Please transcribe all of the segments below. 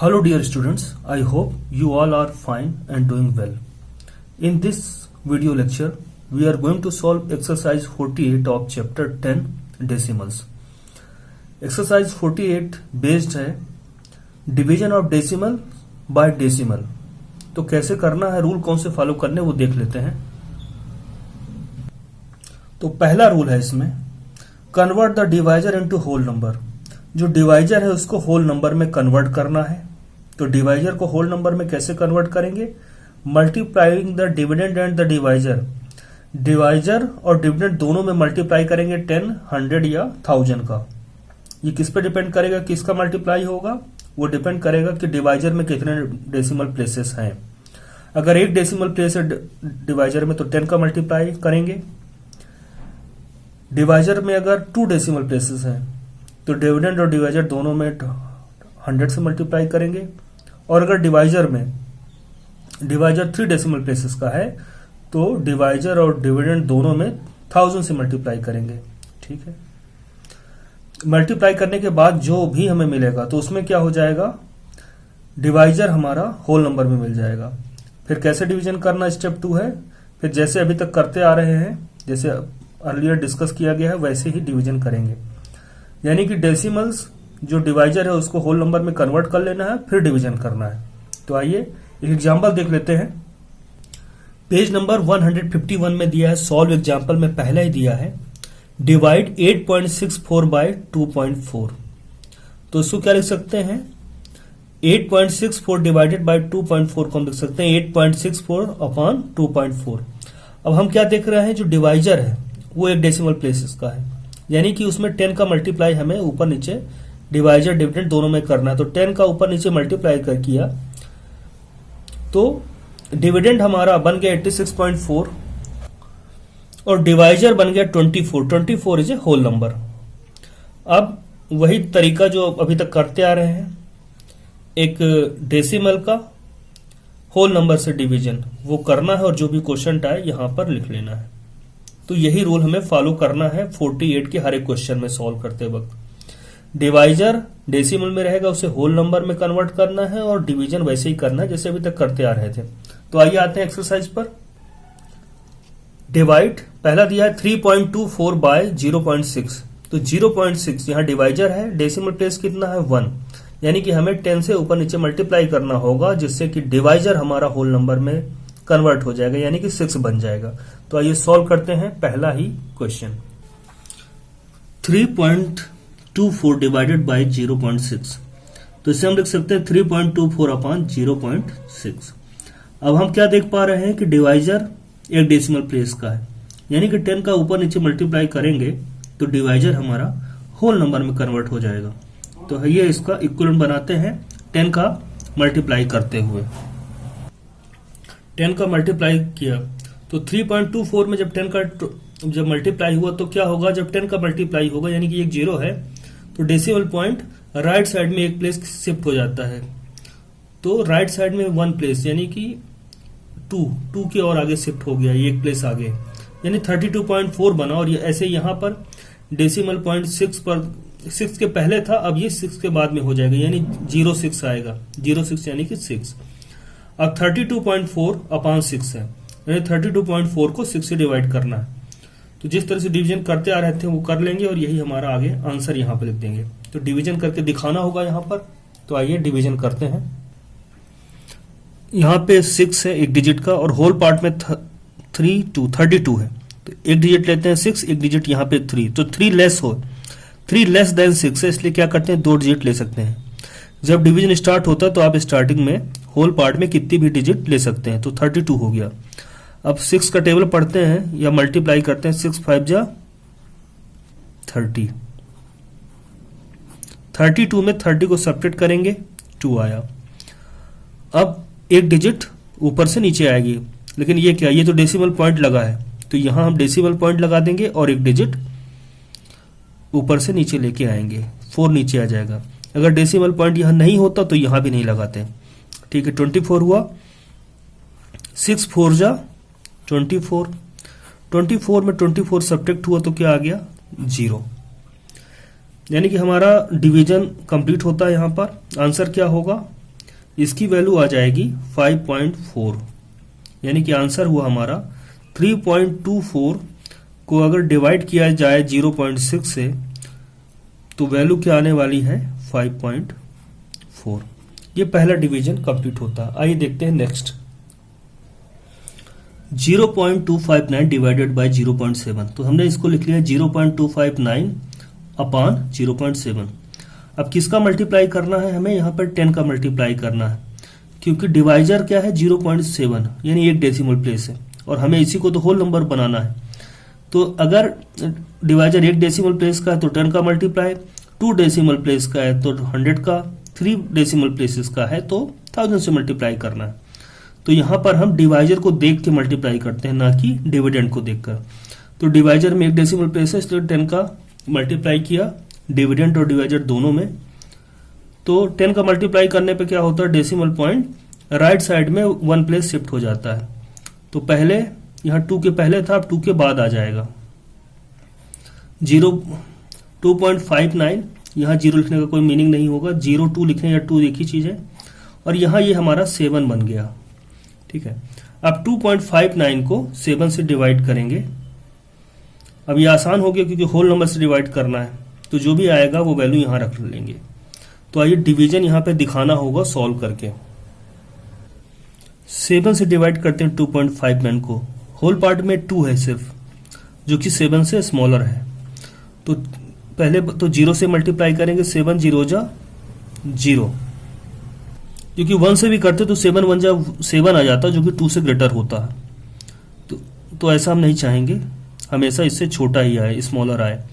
Hello dear students, I hope you all are fine and doing well. In this video lecture, we are going to solve exercise 48 of chapter 10 decimals. Exercise 48 based है division of decimal by decimal. तो कैसे करना है, rule कौन से follow करने वो देख लेते हैं. तो पहला रूल है इसमें, convert the divisor into whole number. जो डिवाइजर है उसको होल नंबर में कन्वर्ट करना है. तो डिवाइजर को होल नंबर में कैसे कन्वर्ट करेंगे? Multiplying the dividend and the divisor. Divisor और डिविडेंड दोनों में मल्टीप्लाई करेंगे 10, 100 या 1000 का. ये किस पे डिपेंड करेगा, किसका मल्टीप्लाई होगा? वो डिपेंड करेगा कि डिवाइजर में कितने डेसिमल प्लेसेस हैं. अगर एक डेसिमल प्लेस है डिवाइजर में तो 10 का मल्टीप्लाई करेंगे. डिवाइजर में अगर 2 डेसिमल प्लेसेस हैं तो डिविडेंड और डिवाइजर दोनों में 100 से मल्टीप्लाई करेंगे. और अगर डिवाइजर 3 डेसिमल प्लेसेस का है तो डिवाइजर और डिविडेंड दोनों में 1000 से मल्टीप्लाई करेंगे. ठीक है. मल्टीप्लाई करने के बाद जो भी हमें मिलेगा तो उसमें क्या हो जाएगा, डिवाइजर हमारा होल नंबर में मिल जाएगा. फिर कैसे डिवीजन करना, स्टेप 2 है. फिर जैसे अभी तक करते आ रहे हैं, जैसे अर्लियर डिस्कस किया गया है, वैसे ही डिवीजन करेंगे. यानी कि डेसिमल्स जो डिवाइजर है उसको होल नंबर में कन्वर्ट कर लेना है, फिर डिवीजन करना है. तो आइए एक एग्जांपल देख लेते हैं. पेज नंबर 151 में दिया है, सॉल्व एग्जांपल में पहले ही दिया है, डिवाइड 8.64 बाय 2.4. तो इसको क्या लिख सकते हैं, 8.64 डिवाइडेड बाय 2.4 को हम लिख सकते हैं 8.64 अपॉन 2.4. अब हम क्या देख रहे हैं, जो डिवाइजर है वो एक डेसिमल प्लेसेस का है, यानी कि उसमें 10 का मल्टीप्लाई हमें ऊपर नीचे डिवाइजर डिविडेंड दोनों में करना है. तो 10 का ऊपर नीचे मल्टीप्लाई कर किया तो डिविडेंड हमारा बन गया 86.4 और डिवाइजर बन गया 24 इज ए होल नंबर. अब वही तरीका जो अभी तक करते आ रहे हैं, एक डेसिमल का होल नंबर से डिवीजन वो करना है और जो भी क्वेश्चन आए यहां पर लिख लेना है. तो यही रूल हमें फॉलो करना है 48 के हर एक क्वेश्चन में सॉल्व करते वक्त. डिवाइजर डेसिमल में रहेगा, उसे होल नंबर में कन्वर्ट करना है और डिवीजन वैसे ही करना है जैसे अभी तक करते आ रहे थे. तो आइए आते हैं एक्सरसाइज पर. डिवाइड पहला दिया है 3.24 बाय 0.6. तो 0.6 यहाँ डिवाइजर है, डेसिमल प्लेस कितना है 1, यानी कि हमें 10 से ऊपर नीचे मल्टीप्लाई करना होगा जिससे कि डिवाइजर हमारा होल नंबर में कन्वर्ट हो जाएगा, यानी कि 6 बन जाएगा. तो आइए सॉल्व करते हैं पहला ही क्वेश्चन. 3.24 divided by 0.6. तो इसे हम लिख सकते हैं 3.24 अपॉन 0.6. अब हम क्या देख पा रहे हैं कि डिवाइजर एक डेसिमल प्लेस का है, यानी कि 10 का ऊपर नीचे मल्टीप्लाई करेंगे तो डिवाइजर हमारा होल नंबर में कन्वर्ट हो जाएगा. तो ये इसका इक्विवेलेंट बनाते हैं 10 का मल्टीप्लाई करते हुए. 10 का मल्टीप्लाई किया तो 3.24 में जब 10 का जब मल्टीप्लाई हुआ तो क्या होगा, जब 10 का मल्टीप्लाई होगा यानी कि एक 0 है तो डेसिमल पॉइंट राइट साइड में एक प्लेस शिफ्ट हो जाता है. तो राइट साइड में 1 प्लेस यानी कि 2 की और आगे शिफ्ट हो गया, ये एक प्लेस आगे, यानी 32.4 बना. और ये ऐसे यहाँ पर डेसिमल पॉइंट 6 के पहले था, अब ये 6 के बाद में हो जाएगा, यानी 06 आएगा. 06 यानी कि 6. अब 32.4 अपॉन 6 है, यानी 32.4 को 6 से डिवाइड करना है. तो जिस तरह से डिवीजन करते आ रहे थे वो कर लेंगे और यही हमारा आगे आंसर यहाँ पे लिख देंगे. तो डिवीजन करके दिखाना होगा यहाँ पर. तो आइए डिवीजन करते हैं. यहाँ पे 6 है एक डिजिट का और होल पार्ट में 32 है. तो एक डिजिट लेते हैं 6, एक डिजिट यहाँ पे 3. तो 3 लेस देन 6 है, इसलिए क्या करते हैं 2 डिजिट ले सकते हैं. जब डिवीजन स्टार्ट होता है तो आप स्टार्टिंग में होल पार्ट में कितनी भी डिजिट ले सकते हैं. तो 32 हो गया. अब 6 का टेबल पढ़ते हैं या मल्टीप्लाई करते हैं. 6 5 जा 30. 32 में 30 को सब्ट्रैक्ट करेंगे 2 आया. अब एक डिजिट ऊपर से नीचे आएगी, लेकिन ये क्या, ये तो डेसिमल पॉइंट लगा है तो यहां हम डेसिमल पॉइंट लगा देंगे और एक डिजिट ऊपर से नीचे लेके आएंगे, 4 नीचे आ जाएगा. अगर डेसिमल पॉइंट यहां नहीं होता तो यहां भी नहीं लगाते. ठीक है, 24 हुआ. 6 4 जा 24. 24 में 24 सब्ट्रैक्ट हुआ तो क्या आ गया 0, यानी कि हमारा डिवीजन कंप्लीट होता है. यहां पर आंसर क्या होगा इसकी वैल्यू आ जाएगी 5.4, यानी कि आंसर हुआ हमारा 3.24 को अगर डिवाइड किया जाए 0.6 से तो वैल्यू क्या आने वाली है 5.4। ये पहला डिवीजन कंप्लीट होता है। आइए देखते हैं नेक्स्ट। 0.259 डिवाइडेड बाय 0.7, तो हमने इसको लिख लिया 0.259 अपान 0.7। अब किसका मल्टीप्लाई करना है, हमें यहाँ पर 10 का मल्टीप्लाई करना है, क्योंकि डिवाइजर क्या है 0.7 यानी एक डेसिमल प्लेस है और हमें इसी को तो होल नंबर बनाना है। तो अगर डिवाइजर एक डेसिमल प्लेस का है तो 10 का मल्टीप्लाई, 2 डेसिमल प्लेस का है तो 100 का, 3 डेसिमल प्लेसेस का है तो 1000 से मल्टीप्लाई करना है। तो यहाँ पर हम डिवाइजर को देख के मल्टीप्लाई करते हैं, ना कि डिविडेंड को देखकर। तो डिवाइजर में एक डेसिमल प्लेस है इसलिए 10 का मल्टीप्लाई किया डिविडेंड और डिवाइजर दोनों में। तो 10 का मल्टीप्लाई करने पे क्या होता है, डेसिमल पॉइंट राइट साइड में 1 प्लेस शिफ्ट हो जाता है। तो पहले यहाँ 2 के पहले था, अब 2 के बाद आ जाएगा। 2.59 यहाँ 0 लिखने का कोई मीनिंग नहीं होगा, 0 2 लिखने या 2 एक ही चीज है। और यहाँ ये हमारा 7 बन गया, ठीक है। अब 2.59 को 7 से डिवाइड करेंगे। अब ये आसान हो गया क्योंकि होल नंबर से डिवाइड करना है, तो जो भी आएगा वो वैल्यू यहाँ रख लेंगे। तो आइए डिवीजन यहाँ पे दिखाना होगा सॉल्व करके। 7 से डिवाइड करते हैं 2.59 को, होल पार्ट में 2 है सिर्फ, जो कि 7 से स्मॉलर है। तो पहले तो 0 से मल्टीप्लाई करेंगे, 7 0 जा 0, क्योंकि 1 से भी करते तो 7 1 जा 7 आ जाता, जो कि 2 से ग्रेटर होता है। तो ऐसा हम नहीं चाहेंगे, हमेशा इससे छोटा ही आए, स्मॉलर आए।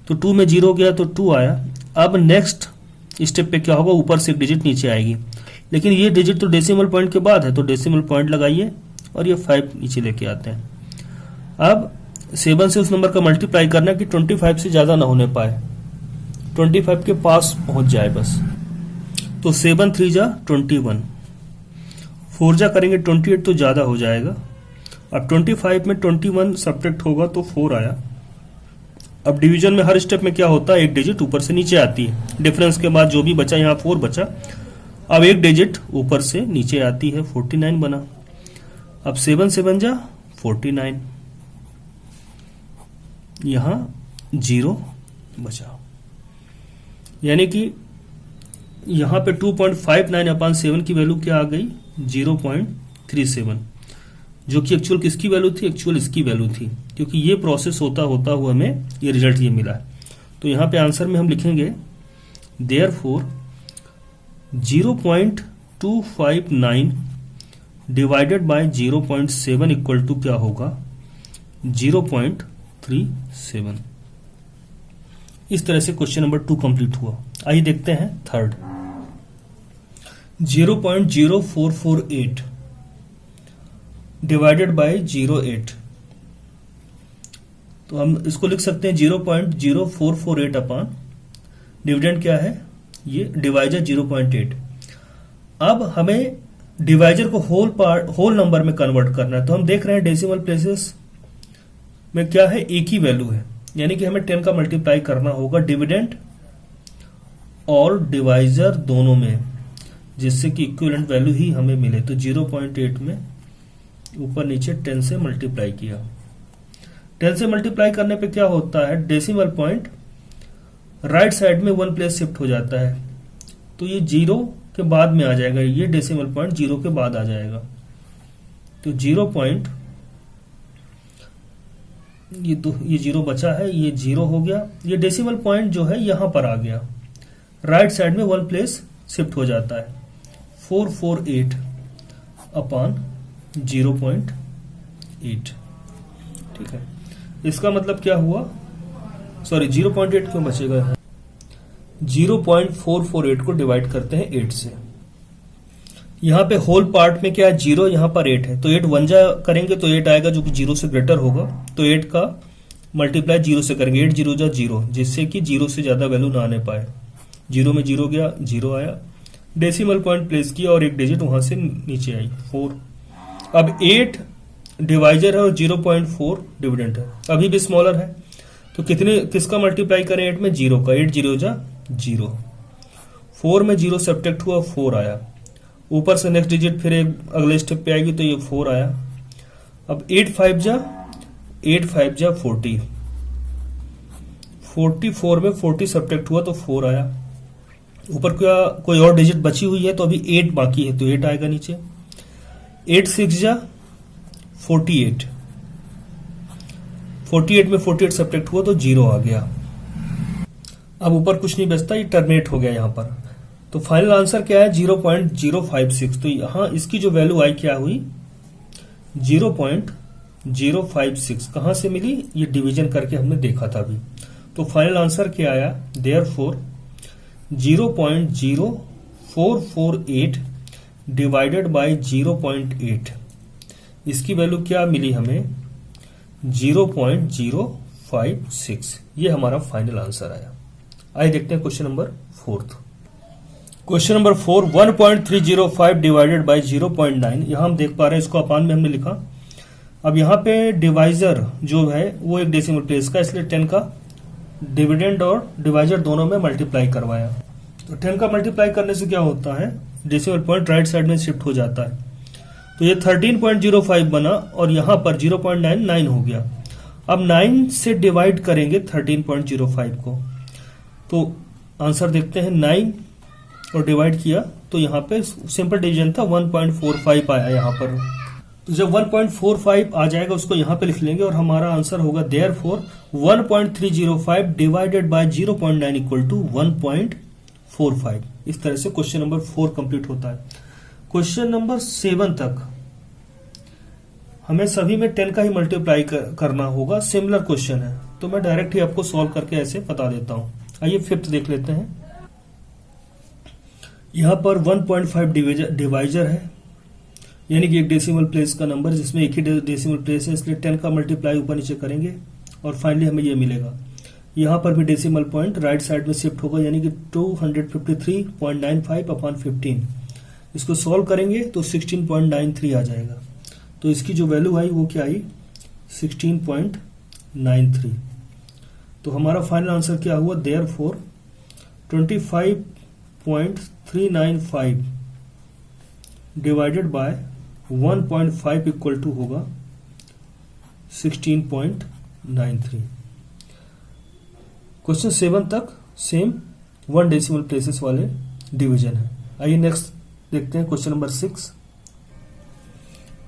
तो 2 में 0 गया तो 2 आया। अब नेक्स्ट स्टेप पे क्या होगा, ऊपर से एक डिजिट नीचे आएगी, लेकिन ये डिजिट तो डेसिमल पॉइंट के बाद है, तो डेसिमल पॉइंट लगाइए और ये 5 नीचे लेके आते हैं। अब 7 से उस नंबर का मल्टीप्लाई करना कि 25 से ज्यादा ना होने पाए, 25 के पास पहुंच जाए बस। तो 7 3 जा 21, 4 जा करेंगे 28 तो ज्यादा हो जाएगा। अब 25 में 21 सब्ट्रैक्ट होगा तो 4 आया। अब डिवीजन में हर स्टेप में क्या होता है, एक डिजिट ऊपर से नीचे आती है, डिफरेंस के बाद जो भी बचा, यहाँ 4 बचा, अब एक डिजिट ऊपर से नीचे आती है, 49 बना। अब 7 7 जा 49, यहां 0 बचा, यानी कि यहां पे 2.59 अपान 7 की वैल्यू क्या आ गई 0.37, जो कि एक्चुअल किसकी वैल्यू थी, एक्चुअल इसकी वैल्यू थी, क्योंकि ये प्रोसेस होता हुआ हमें ये रिजल्ट ये मिला है। तो यहां पे आंसर में हम लिखेंगे therefore 0.259 divided by 0.7 equal to क्या होगा 0.37। इस तरह से क्वेश्चन नंबर 2 कंप्लीट हुआ। आइए देखते हैं थर्ड। 0.0448 डिवाइडेड बाय 0.8, तो हम इसको लिख सकते हैं 0.0448 अपान डिविडेंड क्या है, ये डिवाइजर 0.8। अब हमें डिवाइजर को होल नंबर में कन्वर्ट करना है, तो हम देख रहे हैं डेसिमल प्लेसेस में क्या है, एक ही वैल्यू है, यानी कि हमें 10 का मल्टीप्लाई करना होगा डिविडेंड और डिवाइजर दोनों में, जिससे कि इक्विवेलेंट वैल्यू ही हमें मिले। तो 0.8 में ऊपर नीचे 10 से मल्टीप्लाई किया। 10 से मल्टीप्लाई करने पे क्या होता है, डेसिमल पॉइंट राइट साइड में 1 प्लेस शिफ्ट हो जाता है, तो ये 0 के बाद में आ जाएगा, ये डेसिमल पॉइंट 0 के बाद आ जाएगा। तो 0 पॉइंट ये 0 बचा है, ये 0 हो गया। ये डेसिमल पॉइंट जो है यहां पर आ गया, राइट साइड में 1 प्लेस शिफ्ट हो जाता है। 448 अपान 0.8, ठीक है। इसका मतलब क्या हुआ, सॉरी 0.8 क्यों बचेगा, 0.448 को डिवाइड करते हैं 8 से। यहां पे होल पार्ट में क्या है 0, यहां पर 8 है, तो 8 1 जा करेंगे तो 8 आएगा, जो कि 0 से ग्रेटर होगा। तो 8 का मल्टीप्लाई 0 से करेंगे, 8 0 जा 0, जिससे कि 0 से ज्यादा वैल्यू ना आने पाए। 0 में 0 गया, 0 आया, डेसिमल पॉइंट प्लेस किया और एक डिजिट वहां से नीचे आई 4। अब 8 डिवाइजर है और 0.4 डिविडेंड है, अभी भी स्मॉलर है, तो किसका मल्टीप्लाई करें 8 में, 0 का, 8 0 जा 0, 4 में 0 सब्ट्रैक्ट हुआ 4 आया, ऊपर से नेक्स्ट डिजिट फिर एक अगले स्टेप पे आएगी तो ये 4 आया। अब 8 5 जा 40, 44 में 40 सब्ट्रैक्ट हुआ तो 4 आया। ऊपर क्या कोई और डिजिट बची हुई है तो अभी 8 बाकी है तो 8 आएगा नीचे। 8 6 जा 48, 48 में 48 सब्ट्रैक्ट हुआ तो 0 आ गया। अब ऊपर कुछ नहीं बचता, ये टर्मिनेट हो गया यहां पर। तो फाइनल आंसर क्या है 0.056। तो यहां इसकी जो वैल्यू आई क्या हुई 0.056। कहां से मिली, ये डिवीजन करके हमने देखा था अभी। तो फाइनल आंसर क्या आया देयरफॉर 0.0448 डिवाइडेड बाय 0.8, इसकी वैल्यू क्या मिली हमें 0.056। ये हमारा फाइनल आंसर आया। आइए देखते हैं question number 4। Question number 4 1.305 divided by 0.9। यहां हम देख पा रहे हैं इसको अपान में हमने लिखा। अब यहां पे डिवाइजर जो है वो एक डेसिमल प्लेस का, इसलिए 10 का डिविडेंड और डिवाइजर दोनों में मल्टीप्लाई करवाया। तो 10 का मल्टीप्लाई करने से क्या होता है डेसिमल पॉइंट राइट साइड में शिफ्ट हो जाता है। तो ये 13.05 बना और यहां पर 0.99 हो गया। अब 9 से डिवाइड करेंगे 13.05 को, तो आंसर देखते हैं 9 और डिवाइड किया तो यहां पे सिंपल डिवीजन था 1.45 आया यहां पर। तो जब 1.45 आ जाएगा उसको यहां पे लिख लेंगे और हमारा आंसर होगा therefore 1.305 divided by 0.9 equal to 1.45। इस तरह से क्वेश्चन नंबर 4 कंप्लीट होता है। क्वेश्चन नंबर 7 तक हमें सभी में 10 का ही मल्टीप्लाई करना होगा। सिमिलर क्वेश्चन है तो मैं डायरेक्ट ही आपको सॉल्व करके ऐसे बता देता हूं। आइए 5th देख लेते हैं। यहां पर 1.5 डिवाइजर है, यानी कि एक डेसिमल प्लेस का नंबर जिसमें एक ही डेसिमल प्लेस है, इसलिए 10 का मल्टीप्लाई ऊपर नीचे करेंगे और फाइनली हमें ये मिलेगा। यहां पर भी डेसिमल पॉइंट राइट साइड में शिफ्ट होगा, यानी कि 253.95 अपॉन 15। इसको सॉल्व करेंगे तो 16.93 आ जाएगा। तो इसकी जो वैल्यू आई वो क्या आई 16.93। तो हमारा फाइनल आंसर क्या हुआ therefore 25.395 divided by 1.5 equal to होगा 16.93। क्वेश्चन 7 तक सेम 1 डेसिमल प्लेसेस वाले डिवीजन है। आइए नेक्स्ट देखते हैं क्वेश्चन नंबर 6।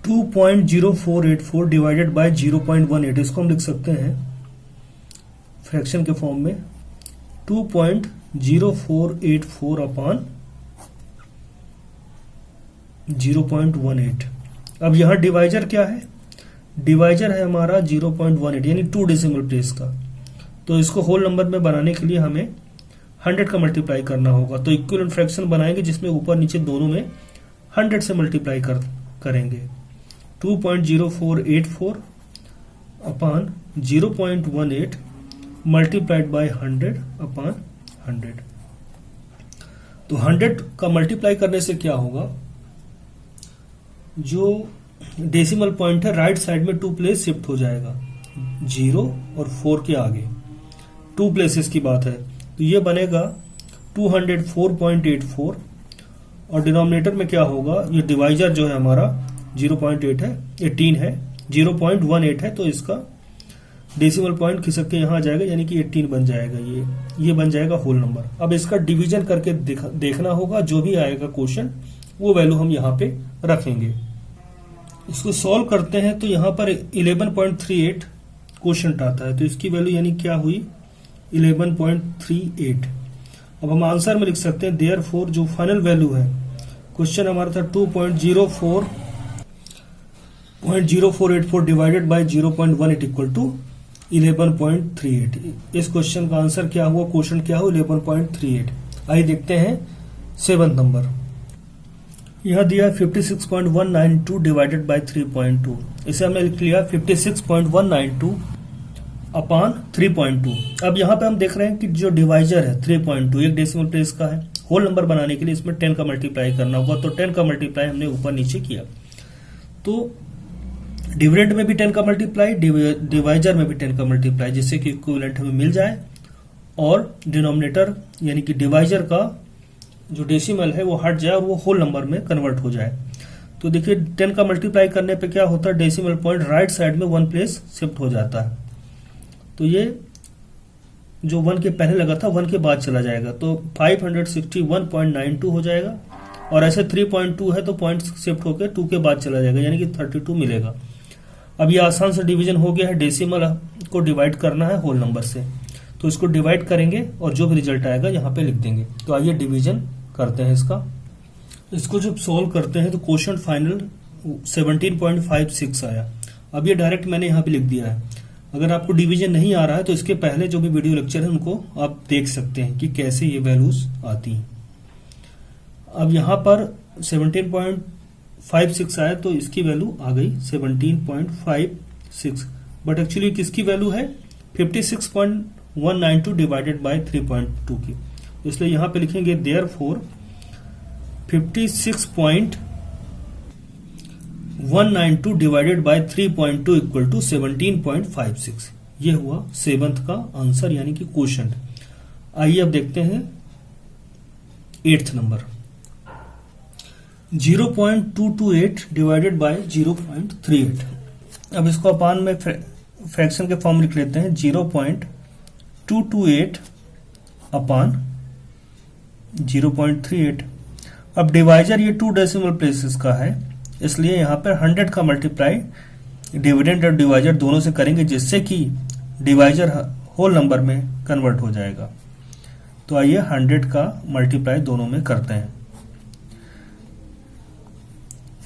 2.0484 डिवाइडेड बाय 0.18, इसको हम लिख सकते हैं फ्रैक्शन के फॉर्म में 2.0484 अपॉन 0.18। अब यहां डिवाइजर क्या है, डिवाइजर है हमारा 0.18 यानी 2 डेसिमल प्लेस का। तो इसको होल नंबर में बनाने के लिए हमें 100 का मल्टीप्लाई करना होगा। तो इक्विवेलेंट फ्रैक्शन बनाएंगे जिसमें ऊपर नीचे दोनों में 100 से मल्टीप्लाई करेंगे। 2.0484 अपॉन 0.18 मल्टीप्लाइड बाय 100 अपॉन 100। तो 100 का मल्टीप्लाई करने से क्या होगा, जो डेसिमल पॉइंट है राइट साइड में 2 प्लेस शिफ्ट हो जाएगा, 0 और 4 के आगे 2 प्लेसेस की बात है। तो ये बनेगा 204.84 और डिनोमिनेटर में क्या होगा, ये डिवाइजर जो है हमारा 0.8 है 18 है 0.18 है, तो इसका डेसिमल पॉइंट खिसक के यहां आ जाएगा, यानी कि 18 बन जाएगा। ये बन जाएगा होल नंबर। अब इसका डिवीजन करके देखना होगा, जो भी आएगा क्वेश्चन वो वैल्यू हम यहां पे रखेंगे। इसको सॉल्व करते हैं तो यहां पर 11.38 क्वेश्चन आता है, तो इसकी वैल्यू यानी क्या हुई 11.38। अब हम आंसर में लिख सकते हैं देयरफॉर जो फाइनल वैल्यू है, क्वेश्चन हमारा था 2.0484 डिवाइडेड बाय 0.18 इक्वल टू 11.38। इस क्वेश्चन का आंसर क्या हुआ, क्वेश्चन क्या हुआ 11.38। आइए देखते हैं 7 नंबर। यह दिया 56.192 डिवाइडेड बाय 3.2। इसे हमने लिख लिया 56.192 अपॉन 3.2। अब यहां पे हम देख रहे हैं कि जो डिवाइजर है 3.2 एक डेसिमल प्लेस का है। होल नंबर बनाने के लिए इसमें 10 का मल्टीप्लाई करना होगा, तो 10 का मल्टीप्लाई हमने ऊपर नीचे किया। तो डिविडेंड में भी 10 का मल्टीप्लाई, डिवाइजर में भी 10 का मल्टीप्लाई, जिससे कि इक्विवेलेंट हमें मिल जाए। और डिनोमिनेटर यानी कि डिवाइजर का जो डेसिमल है वो हट जाए और वो होल नंबर में कन्वर्ट हो जाए। तो देखिए 10 का मल्टीप्लाई करने पे क्या होता है, डेसिमल पॉइंट राइट साइड में 1 प्लेस शिफ्ट हो जाता है। तो ये जो 1 के पहले लगा था 1 के बाद चला जाएगा, तो 561.92 हो जाएगा। और ऐसे 3.2 है तो पॉइंट शिफ्ट होकर 2 के बाद चला जाएगा, यानी कि 32 मिलेगा। अब ये आसान से डिवीजन हो गया है, डेसिमल को डिवाइड करना है होल नंबर से, तो इसको डिवाइड करेंगे और जो भी रिजल्ट आएगा यहाँ पे लिख देंगे। तो आइए डिवीजन करते हैं इसको जब सॉल्व करते हैं तो क्वोशंट फाइनल 17.56 आया। अब ये डायरेक्ट मैंने यहाँ पे लिख दिया है। अगर आपको डिवीजन नहीं आ रहा है तो इसके पहले जो भी वीडियो लेक्चर है उनको आप देख सकते हैं कि कैसे ये वैल्यूज आती हैं। अब यहाँ पर 17.56 आया तो इसकी वैल्यू आ गई 17.56, बट एक्चुअली किसकी वैल्यू है 56.192 डिवाइडेड बाय 3.2 की, इसलिए यहाँ पे लिखेंगे therefore 56.192 divided by 3.2 equal to 17.56। ये हुआ 7th का आंसर यानी कि क्वोशंट। आइए अब देखते हैं 8th नंबर 0.228 डिवाइडेड बाय 0.38। अब इसको अपान में फ्रैक्शन के फॉर्म लिख लेते हैं 0.228 अपान 0.38। अब डिवाइजर ये 2 डेसिमल प्लेसेस का है, इसलिए यहां पर 100 का मल्टीप्लाई डिविडेंड और डिवाइजर दोनों से करेंगे, जिससे कि डिवाइजर होल नंबर में कन्वर्ट हो जाएगा। तो आइए 100 का मल्टीप्लाई दोनों में करते हैं।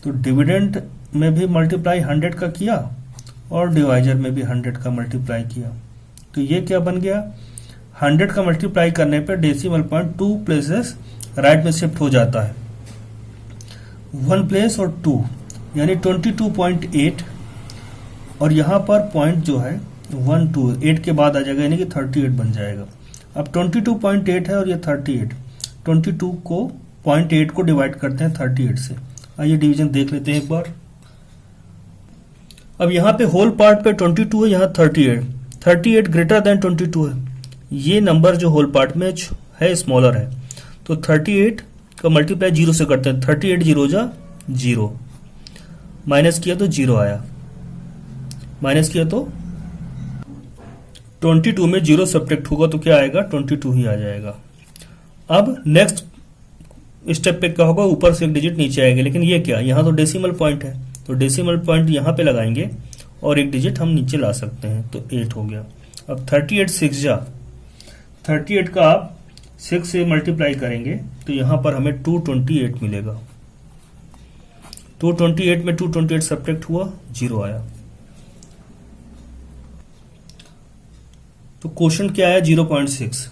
तो डिविडेंड में भी मल्टीप्लाई 100 का किया और डिवाइजर में भी 100 का मल्टीप्लाई किया। तो ये क्या बन गया, 100 का मल्टीप्लाई करने पर डेसिमल पॉइंट 2 प्लेसेस राइट में शिफ्ट हो जाता है, 1 प्लेस और 2 यानी 22.8, और यहां पर पॉइंट जो है 1 2 8 के बाद आ जाएगा यानी कि 38 बन जाएगा। अब 22.8 है और ये 38, 22 को 0.8 को डिवाइड करते हैं 38 से। आइए डिवीजन देख लेते हैं एक बार। अब यहाँ पे होल पार्ट पे 22 है, यहाँ 38 ग्रेटर देन 22 है। ये नंबर जो होल पार्ट में है स्मॉलर है, तो 38 का मल्टीप्लाई 0 से करते हैं। 38 0 जा 0, माइनस किया तो 0 आया, माइनस किया तो 22 में 0 सब्ट्रैक्ट होगा तो क्या आएगा 22 ही आ जाएगा। अब नेक्स्ट स्टेप पे क्या होगा, ऊपर से एक डिजिट नीचे आएगा, लेकिन ये क्या, यहाँ तो डेसिमल पॉइंट है तो डेसिमल पॉइंट यहाँ पे लगाएंगे और एक डिजिट हम नीचे ला सकते हैं, तो 8 हो गया। अब 38 6 जा 38 का आप 6 से मल्टीप्लाई करेंगे तो यहां पर हमें 228 मिलेगा। 228 में 228 सब्ट्रैक्ट हुआ 0 आया। तो क्वेश्चन क्या आया 0.6,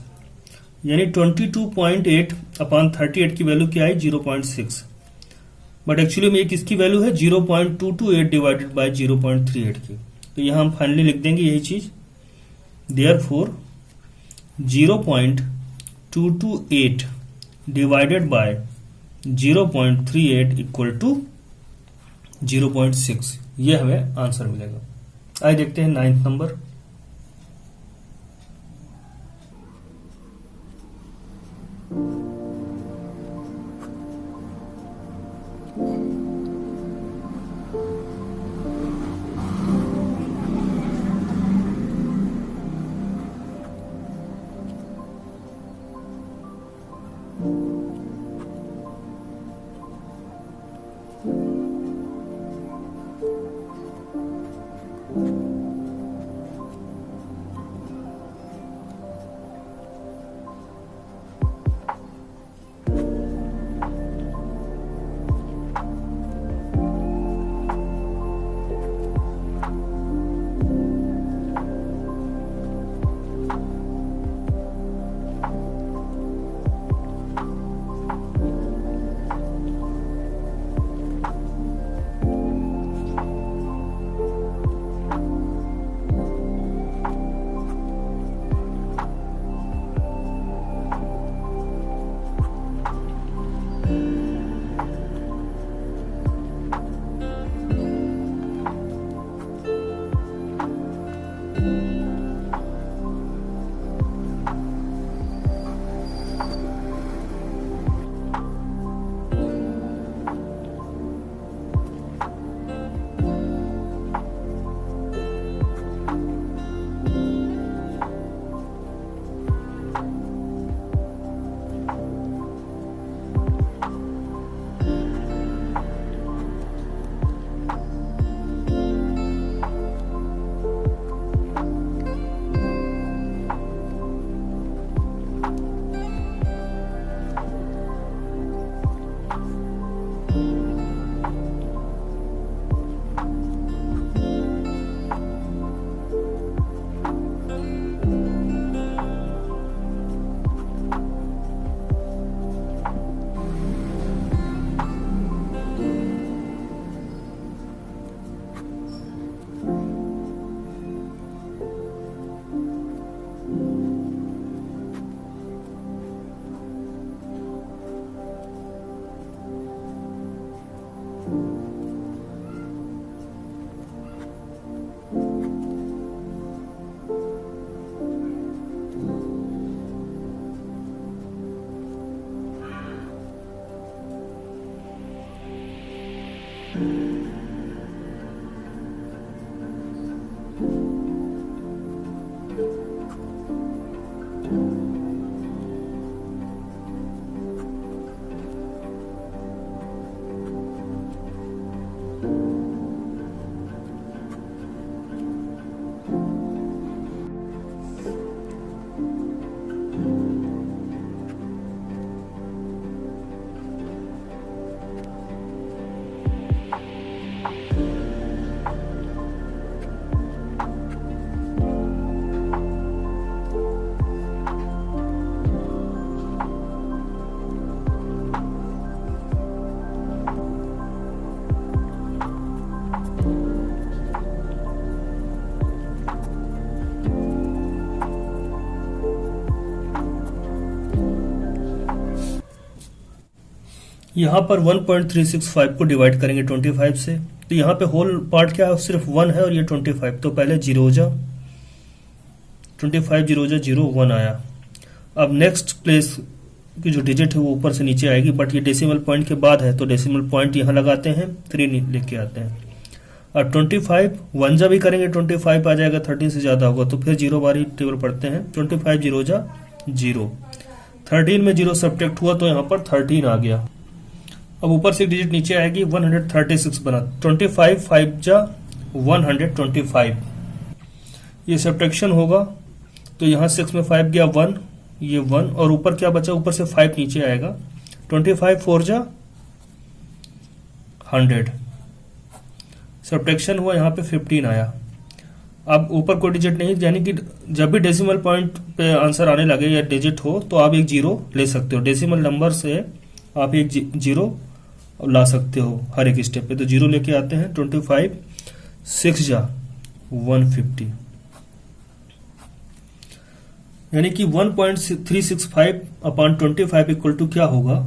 यानी 22.8 अपान 38 की वैल्यू क्या आई 0.6, बट एक्चुअली में ये किसकी वैल्यू है 0.228 डिवाइडेड बाय 0.38 की। तो यहां हम फाइनली लिख देंगे यही चीज, therefore 0.228 divided by 0.38 equal to 0.6। ये हमें आंसर मिलेगा। आइए देखते हैं 9th नंबर। यहाँ पर 1.365 को डिवाइड करेंगे 25 से, तो यहाँ पे होल पार्ट क्या है, सिर्फ 1 है और ये 25, तो पहले 0 हो जा, 25 0 हो जा 0 1 आया। अब नेक्स्ट प्लेस की जो डिजिट है वो ऊपर से नीचे आएगी, बट ये डेसिमल पॉइंट के बाद है तो डेसिमल पॉइंट यहाँ लगाते हैं, 3 लेके आते हैं। अब 25 1 जा भी करेंगे 25 आ जाएगा, 13 से ज़्यादा होगा तो फिर 0 बार ही टेबल पढ़ते हैं, 25 0 जा 0, 13 में 0 सब्ट्रैक्ट हुआ तो यहाँ पर 13 आ गया। अब ऊपर से एक डिजिट नीचे आएगी, 136 बना, 25 5 जा 125, ये सब्ट्रैक्शन होगा तो यहाँ 6 में 5 गया 1, ये 1 और ऊपर क्या बचा, ऊपर से 5 नीचे आएगा, 25 4 जा 100, सब्ट्रैक्शन हुआ यहाँ पे 15 आया। अब ऊपर कोई डिजिट नहीं, यानी कि जब भी डेसिमल पॉइंट पे आंसर आने लगे या डिजिट हो तो आप एक 0 ले सकते हो, डेसिमल नंबर से आप एक 0 ला सकते हो हर एक स्टेप पे, तो 0 लेके आते हैं, 25 6 जा 150, यानी कि 1.365 अपॉन 25 इक्वल टू क्या होगा,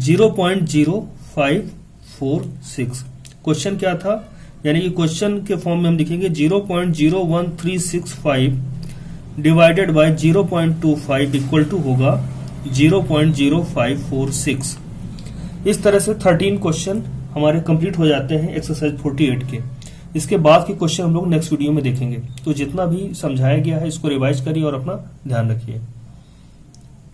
0.0546। क्वेश्चन क्या था, यानी कि क्वेश्चन के फॉर्म में हम लिखेंगे 0.01365 डिवाइडेड बाय 0.25 इक्वल टू होगा 0.0546। इस तरह से 13 क्वेश्चन हमारे कंप्लीट हो जाते हैं एक्सरसाइज 48 के। इसके बाद के क्वेश्चन हम लोग नेक्स्ट वीडियो में देखेंगे। तो जितना भी समझाया गया है इसको रिवाइज करिए और अपना ध्यान रखिए।